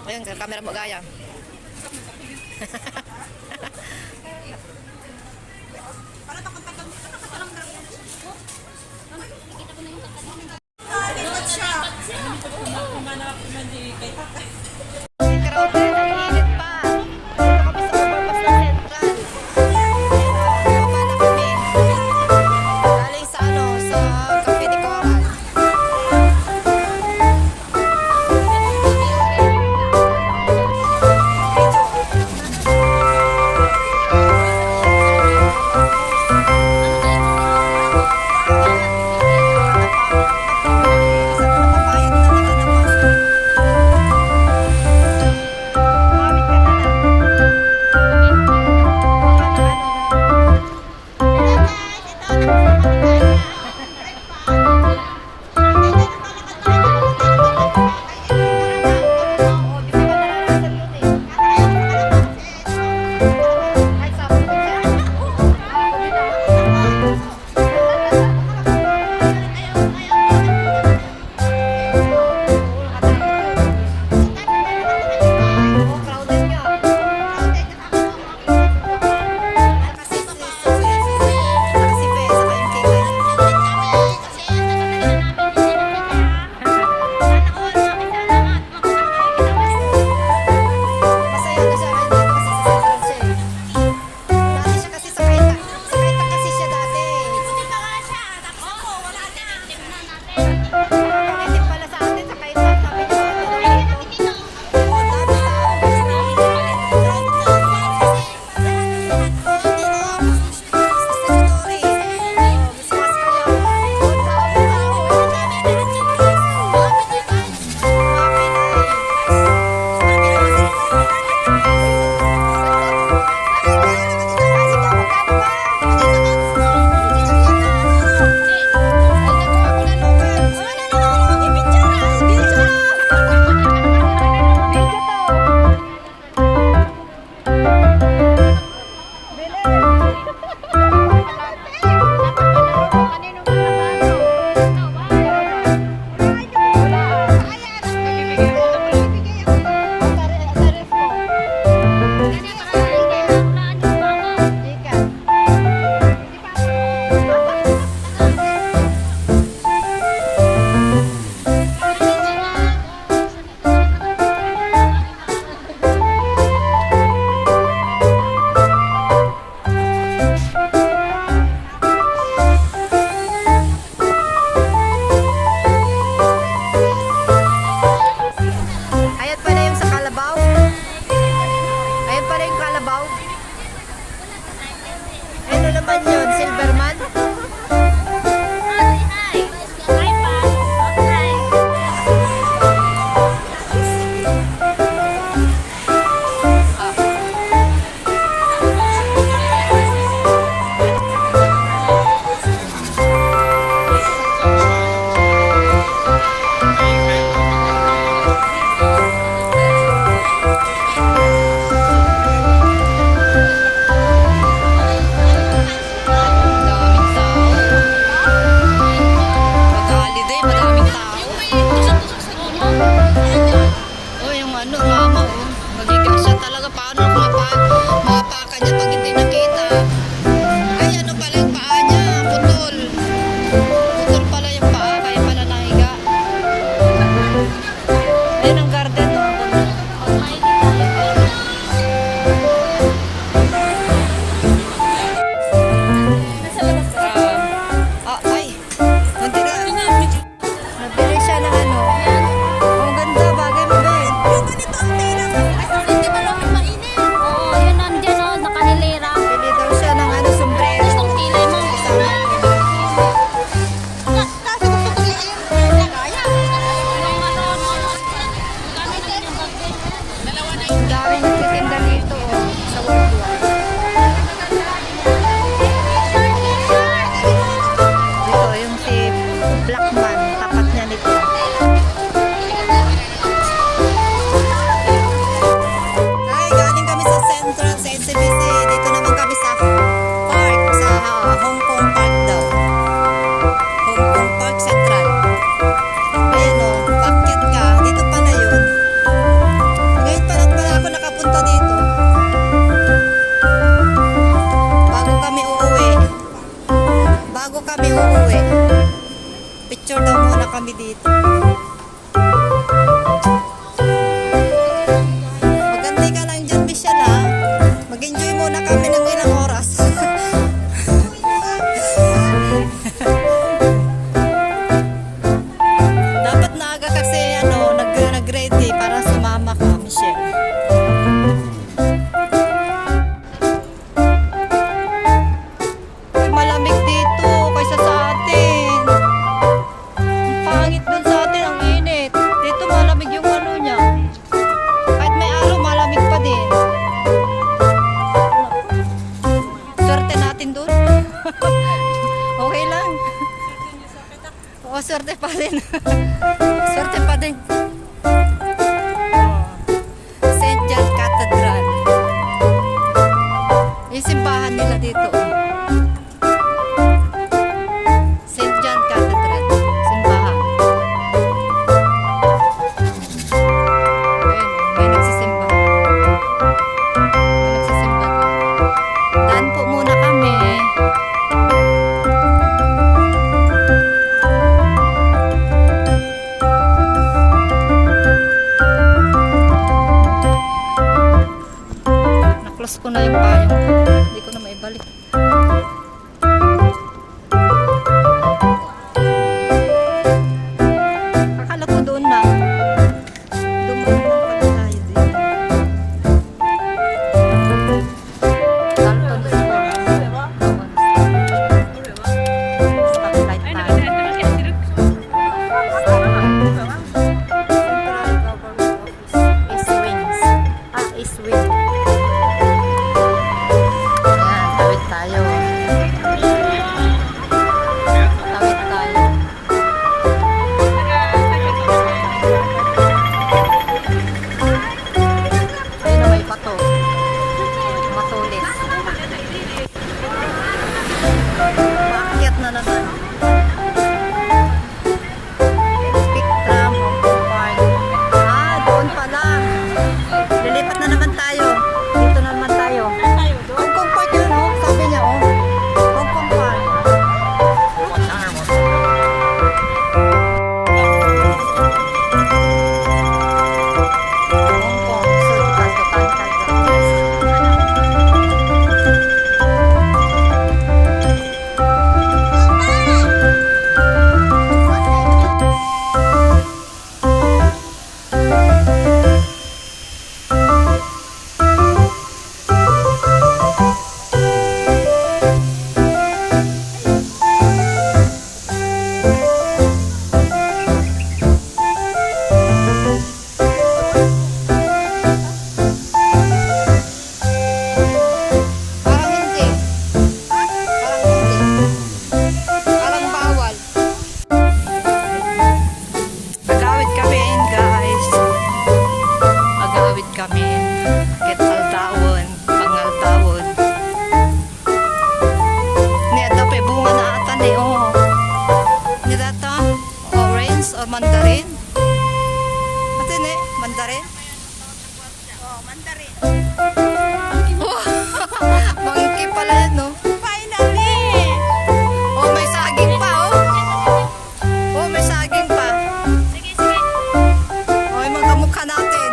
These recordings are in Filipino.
Ayun, camera mo gaya. din. Swerte pa din. St. John Cathedral. Yung simbahan nila dito. St. John Cathedral. Simbahan. Ayun, may nagsisimba. May nagsisimba. Daan po muna kami. Close ko na yung payong ko. Hindi ko na maibalik. Akala ko doon na. Dumaan lang pala tayo din. Dalton Store. Stoplight tayo. East Wings. East Wings. Tayo. Tawid tayo. Ayun na may bato. Matulis. Maakyat na naman. Pick tram, Hong Kong Park. Doon pala. Lilipat na naman tayo. Dito na naman tayo. Hong Kong Park yun, oh. Sabi niya, oh. Hong Kong Park. Hong Kong, Sultan Botanical Gardens. Kami ket Altawon, Pangaltawon. Ni ato pa bunga na ata ni oh. Ni data orange or mandarin? Ate ni mandarin? Oh, mandarin. Oh, monkey pala yan no. Finally. Oh, may saging pa oh. Oh, may saging pa. Sige, sige. Oh, yung mga mukha natin.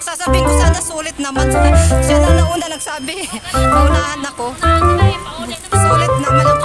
Sasabihin ko sana sulit naman. Siya na nauna nagsabi. Naunahan ako. Sulit naman ang